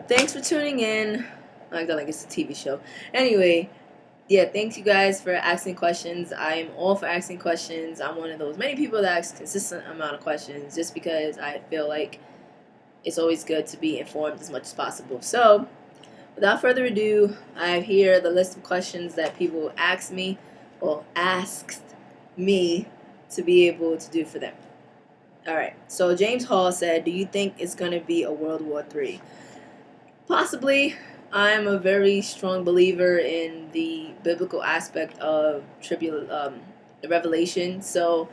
thanks for tuning in. I feel like it's a TV show. Anyway, yeah, thanks you guys for asking questions. I'm all for asking questions. I'm one of those many people that ask consistent amount of questions just because I feel like it's always good to be informed as much as possible. So, without further ado, I have here the list of questions that people asked me or asked me to be able to do for them. Alright, so James Hall said, do you think it's going to be a World War III? Possibly. I'm a very strong believer in the biblical aspect of the revelation. So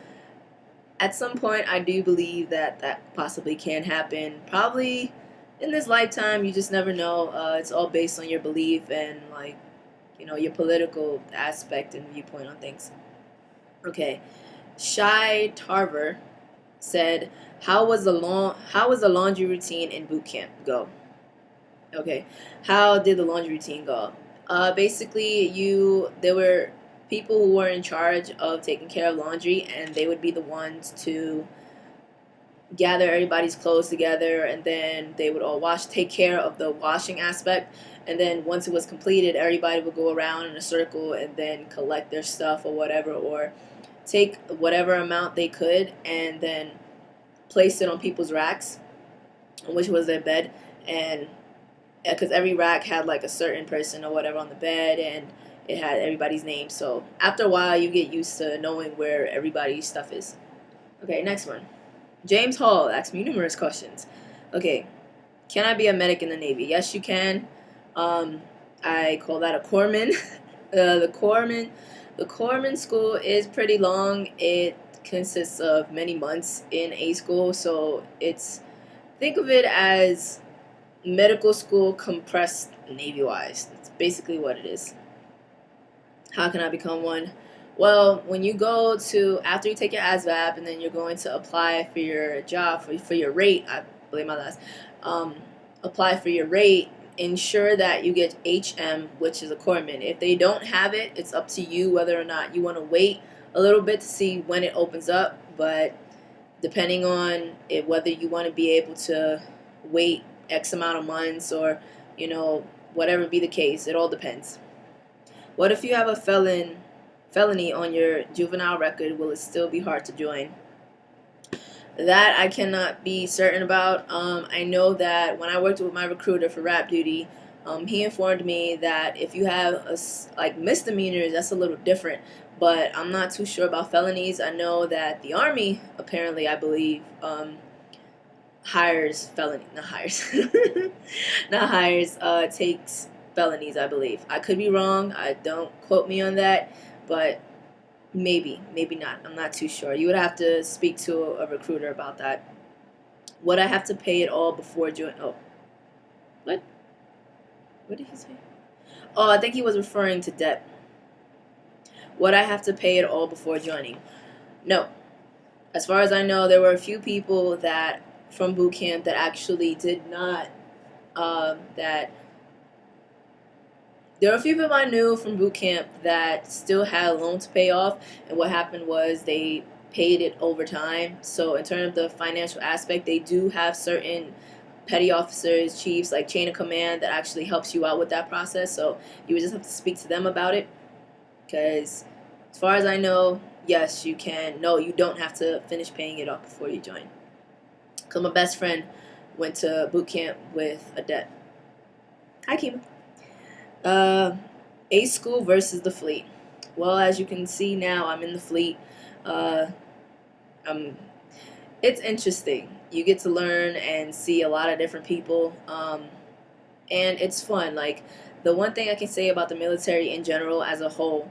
at some point, I do believe that that possibly can happen. Probably in this lifetime, you just never know. It's all based on your belief and your political aspect and viewpoint on things. Okay, Shy Tarver said, how was the laundry routine in boot camp go? Okay, how did the laundry routine go? Basically, there were people who were in charge of taking care of laundry, and they would be the ones to gather everybody's clothes together, and then they would all take care of the washing aspect. And then once it was completed, everybody would go around in a circle and then collect their stuff or whatever, or take whatever amount they could and then place it on people's racks, which was their bed. And because every rack had like a certain person or whatever on the bed, and it had everybody's name. So after a while, you get used to knowing where everybody's stuff is. Okay, next one. James Hall asked me numerous questions. Okay, can I be a medic in the Navy? Yes, you can. I call that a corpsman. The corpsman school is pretty long. It consists of many months in a school, so think of it as medical school compressed Navy-wise. That's basically what it is. How can I become one? Well, when you go to, after you take your ASVAB and then you're going to apply for your job, for your rate, I believe my last, apply for your rate, ensure that you get HM, which is a corpsman. If they don't have it, it's up to you whether or not you want to wait a little bit to see when it opens up, but depending on whether you want to be able to wait X amount of months or, whatever be the case, it all depends. What if you have a felony on your juvenile record? Will it still be hard to join? That I cannot be certain about. I know that when I worked with my recruiter for rap duty, he informed me that if you have misdemeanors, that's a little different. But I'm not too sure about felonies. I know that the Army, apparently, I believe, takes felonies, I believe. I could be wrong. Don't quote me on that, but maybe not. I'm not too sure. You would have to speak to a recruiter about that. Would I have to pay it all before joining? Oh, what? What did he say? Oh, I think he was referring to debt. Would I have to pay it all before joining? No. As far as I know, there were a few people that from boot camp that actually did not. There were a few people I knew from boot camp that still had a loan to pay off, and what happened was they paid it over time. So in terms of the financial aspect, they do have certain petty officers, chiefs, like chain of command that actually helps you out with that process. So you would just have to speak to them about it, because as far as I know, yes, you can. No, you don't have to finish paying it off before you join. Because my best friend went to boot camp with a debt. Hi, Kima. A school versus the fleet. Well, as you can see now, I'm in the fleet. It's interesting. You get to learn and see a lot of different people, and it's fun. Like, the one thing I can say about the military in general as a whole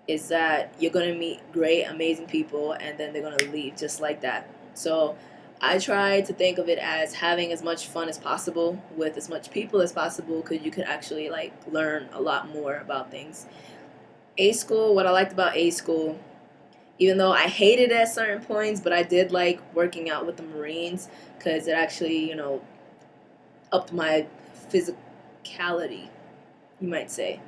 is that you're going to meet great, amazing people, and then they're going to leave just like that. So I try to think of it as having as much fun as possible with as much people as possible, because you could actually learn a lot more about things. A school, what I liked about A school, even though I hated it at certain points, but I did like working out with the Marines, because it actually, upped my physicality, you might say.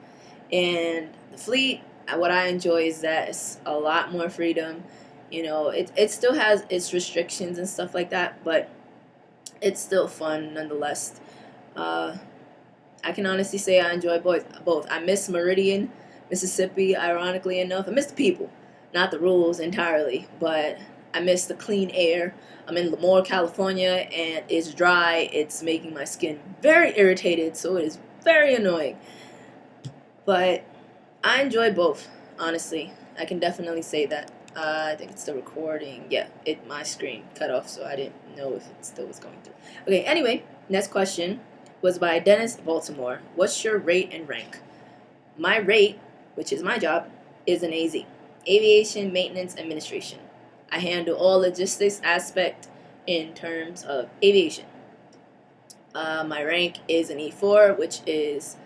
And the fleet, what I enjoy is that it's a lot more freedom. It still has its restrictions and stuff like that, but it's still fun nonetheless. I can honestly say I enjoy both. I miss Meridian, Mississippi, ironically enough. I miss the people, not the rules entirely, but I miss the clean air. I'm in Lemoore, California, and it's dry. It's making my skin very irritated, so it is very annoying. But I enjoy both, honestly. I can definitely say that. I think it's still recording. Yeah, my screen cut off, so I didn't know if it still was going through. Okay, anyway, next question was by Dennis Baltimore. What's your rate and rank? My rate, which is my job, is an AZ, Aviation Maintenance Administration. I handle all logistics aspect in terms of aviation. My rank is an E4, which is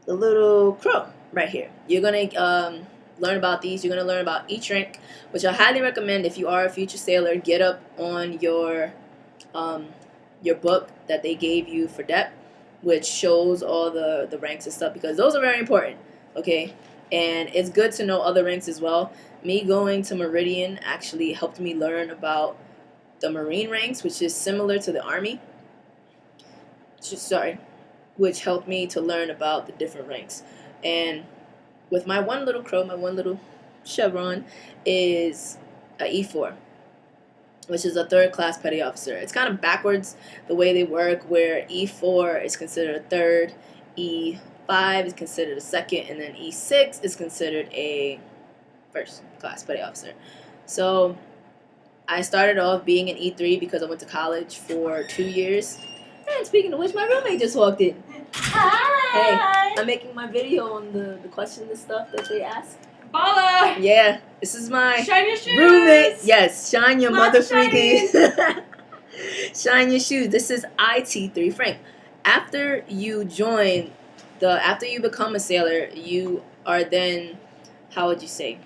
the little crow right here. You're going to learn about these. You're going to learn about each rank, which I highly recommend if you are a future sailor. Get up on your book that they gave you for DEP, which shows all the ranks and stuff, because those are very important, okay? And it's good to know other ranks as well. Me going to Meridian actually helped me learn about the Marine ranks, which is similar to the Army. Which helped me to learn about the different ranks. And with my one little crow, my one little chevron is a E4, which is a third class petty officer. It's kind of backwards the way they work, where E4 is considered a third, E5 is considered a second, and then E6 is considered a first class petty officer. So I started off being an E3 because I went to college for 2 years. And speaking of which, my roommate just walked in. Hi! Hey, I'm making my video on the questions and stuff that they ask. Bala! Yeah, this is my Shine your shoes! roommate. Yes, shine your Lots mother of freaking. Shine your shoes. This is IT3 Frank. After you become a sailor, you are then, how would you say?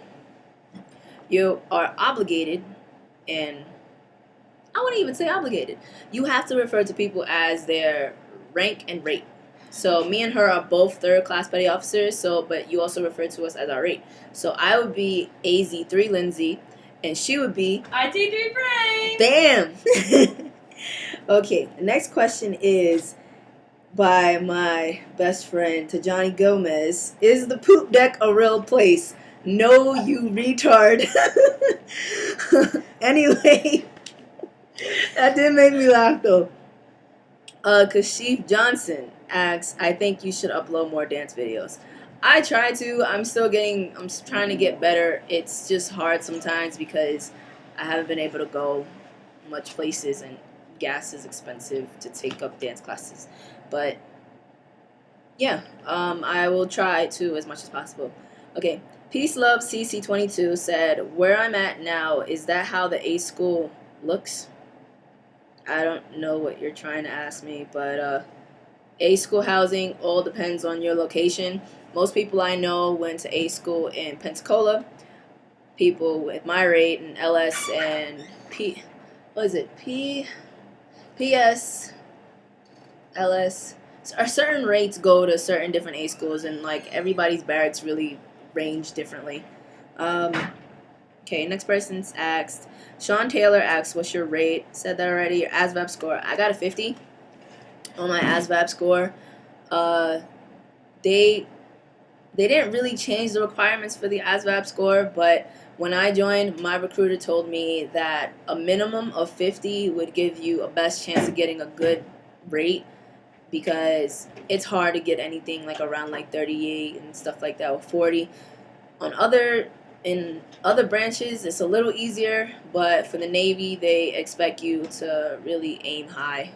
You are obligated, and I wouldn't even say obligated. You have to refer to people as their rank and rate. So me and her are both third class petty officers, but you also refer to us as our rate. So I would be AZ3 Lindsay, and she would be IT3 Frank! Bam! Okay, the next question is by my best friend Tajani Gomez. Is the poop deck a real place? No, you retard. Anyway, that did make me laugh though. Kashif Johnson asks, I think you should upload more dance videos. I try to. I'm trying to get better. It's just hard sometimes because I haven't been able to go much places, and gas is expensive to take up dance classes. But yeah, I will try to as much as possible. Okay, Peace Love CC22 said, where I'm at now, is that how the A school looks? I don't know what you're trying to ask me, but A school housing all depends on your location. Most people I know went to A school in Pensacola. People with my rate in LS and PS, LS. Certain rates go to certain different A schools, and like everybody's barracks really range differently. Okay, next person's asked. Sean Taylor asks, what's your rate? Said that already. Your ASVAB score. I got a 50 on my ASVAB score. They didn't really change the requirements for the ASVAB score, but when I joined, my recruiter told me that a minimum of 50 would give you a best chance of getting a good rate, because it's hard to get anything like around like 38 and stuff like that, or 40. In other branches, it's a little easier, but for the Navy, they expect you to really aim high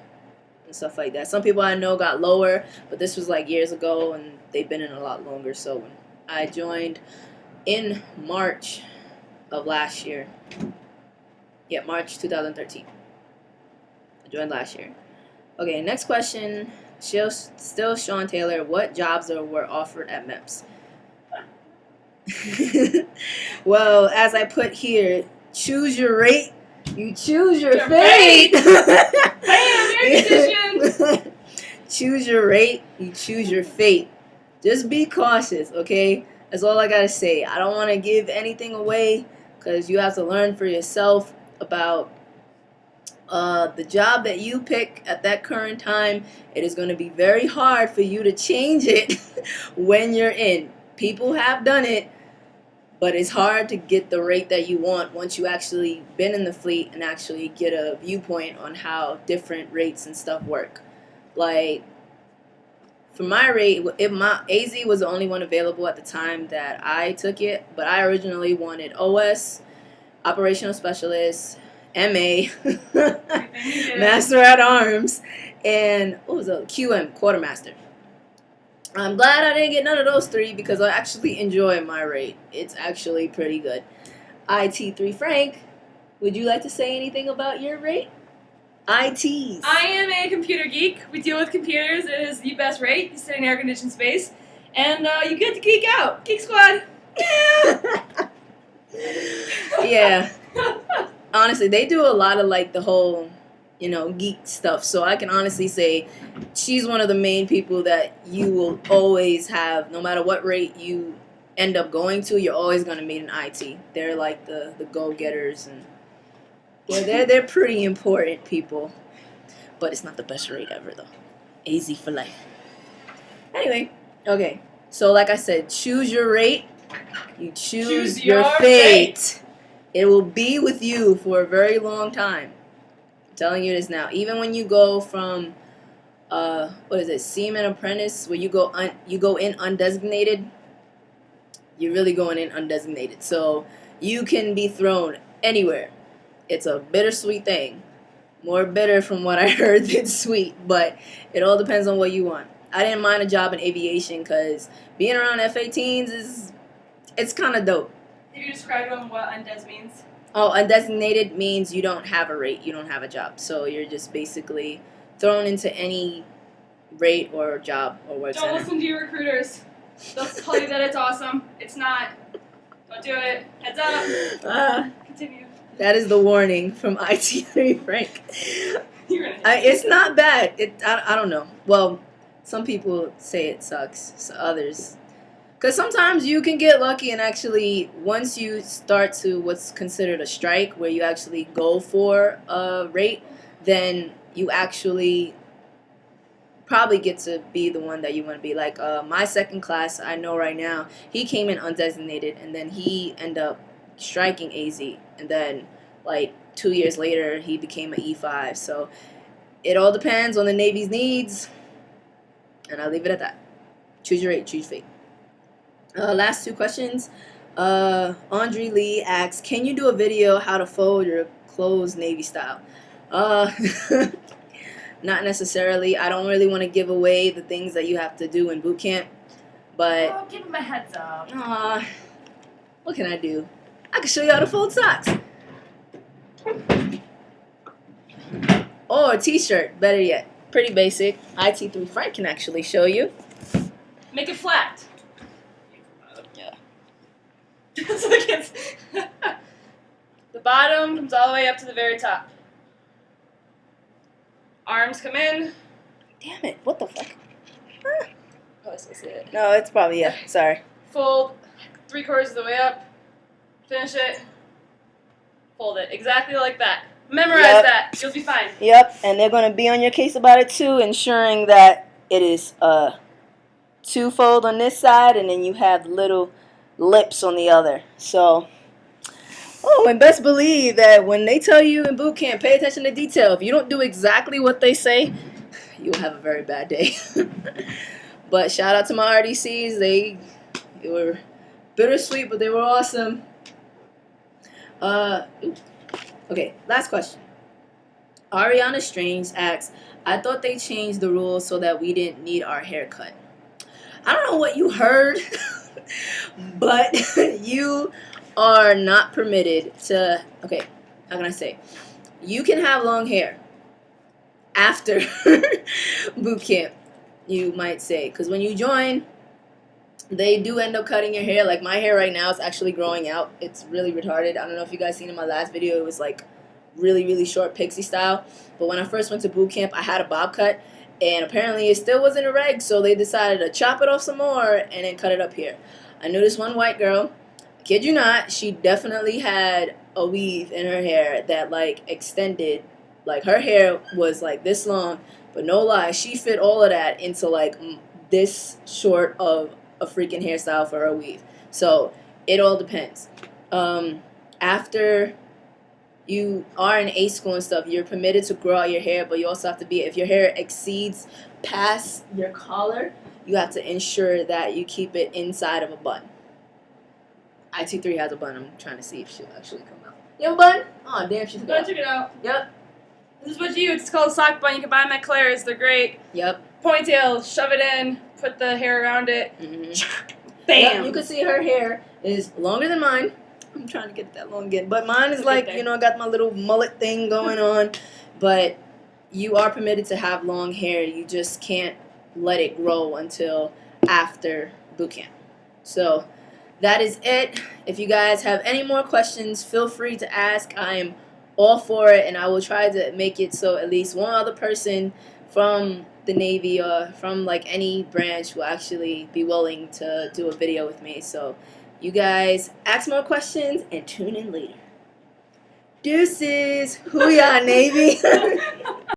and stuff like that. Some people I know got lower, but this was like years ago, and they've been in a lot longer. So when I joined in March of last year, March 2013. I joined last year. Okay, next question. Still Sean Taylor. What jobs were offered at MEPS? Well, as I put here, choose your rate, you choose your fate. Bam, Choose your rate, you choose your fate. Just be cautious, okay? That's all I gotta say. I don't want to give anything away, because you have to learn for yourself about the job that you pick at that current time, it is going to be very hard for you to change it when you're in. People have done it, but it's hard to get the rate that you want once you actually been in the fleet and actually get a viewpoint on how different rates and stuff work. Like, for my rate, my AZ was the only one available at the time that I took it, but I originally wanted OS, Operational Specialist, MA, Master at Arms, and what was it? QM, Quartermaster. I'm glad I didn't get none of those three because I actually enjoy my rate. It's actually pretty good. IT3 Frank, would you like to say anything about your rate? ITs. I am a computer geek. We deal with computers. It is the best rate. You sit in air-conditioned space. And you get to geek out. Geek Squad. Yeah. Honestly, they do a lot of like the whole, geek stuff. So I can honestly say she's one of the main people that you will always have, no matter what rate you end up going to, you're always going to meet an IT. They're like the go-getters, and they're pretty important people. But it's not the best rate ever, though. AZ for life. Anyway, okay. So like I said, choose your rate. You choose your fate. It will be with you for a very long time. I'm telling you this now. Even when you go from, Seaman Apprentice, where you go in undesignated, you're really going in undesignated. So you can be thrown anywhere. It's a bittersweet thing. More bitter from what I heard than sweet, but it all depends on what you want. I didn't mind a job in aviation because being around F-18s it's kind of dope. Can you describe to them what undez means? Oh, undesignated means you don't have a rate, you don't have a job. So you're just basically thrown into any rate or job or work center. Don't listen to your recruiters. They'll tell you that it's awesome. It's not. Don't do it. Heads up. Continue. That is the warning from IT3 Frank. It's not bad. I don't know. Well, some people say it sucks. So others. Because sometimes you can get lucky and actually, once you start to what's considered a strike, where you actually go for a rate, then you actually probably get to be the one that you want to be. Like my second class, I know right now, he came in undesignated, and then he ended up striking AZ, and then like 2 years later, he became an E5. So it all depends on the Navy's needs, and I'll leave it at that. Choose your rate, choose fate. Last two questions. Andre Lee asks, can you do a video how to fold your clothes Navy style? Not necessarily. I don't really want to give away the things that you have to do in boot camp, but give him a heads up. What can I do? I can show you how to fold socks. Or a t-shirt, better yet. Pretty basic. IT3 Frank can actually show you. Make it flat. Yeah. So the bottom comes all the way up to the very top. Arms come in. Damn it, what the fuck? Oh, I was supposed to say it. No, it's probably, yeah, sorry. Fold 3/4 of the way up. Finish it. Fold it. Exactly like that. Memorize that. You'll be fine. Yep, and they're going to be on your case about it too, ensuring that it is two-fold on this side, and then you have little lips on the other. So, and best believe that when they tell you in boot camp, pay attention to detail. If you don't do exactly what they say, you'll have a very bad day. But shout out to my RDCs. They were bittersweet, but they were awesome. Okay, last question. Ariana Strange asks, I thought they changed the rules so that we didn't need our haircut. I don't know what you heard, but you are not permitted to, okay, how can I say? You can have long hair after boot camp, you might say. Because when you join, they do end up cutting your hair. Like my hair right now is actually growing out. It's really retarded. I don't know if you guys seen in my last video, it was like really, really short pixie style. But when I first went to boot camp, I had a bob cut. And apparently it still wasn't a reg, so they decided to chop it off some more and then cut it up here. I knew this one white girl, kid you not, she definitely had a weave in her hair that like extended Like her hair was like this long, but no lie, she fit all of that into like this short of a freaking hairstyle for her weave. So it all depends. After you are in A school and stuff, you're permitted to grow out your hair, but you also have to be, if your hair exceeds past your collar, you have to ensure that you keep it inside of a bun. IT3 has a bun. I'm trying to see if she'll actually come out. You have a bun? Oh, damn, she took it I out. took it out. Yep. This is what you use. It's called a sock bun. You can buy them at Claire's. They're great. Yep. Ponytail, shove it in, put the hair around it. Mm-hmm. Bam! Yep, you can see her hair is longer than mine. I'm trying to get that long again. But mine is like, you know, I got my little mullet thing going on. But you are permitted to have long hair. You just can't let it grow until after boot camp. So that is it. If you guys have any more questions, feel free to ask. I am all for it, and I will try to make it so at least one other person from the Navy or from like any branch will actually be willing to do a video with me. So you guys ask more questions and tune in later. Deuces. Hoo-yah, Navy.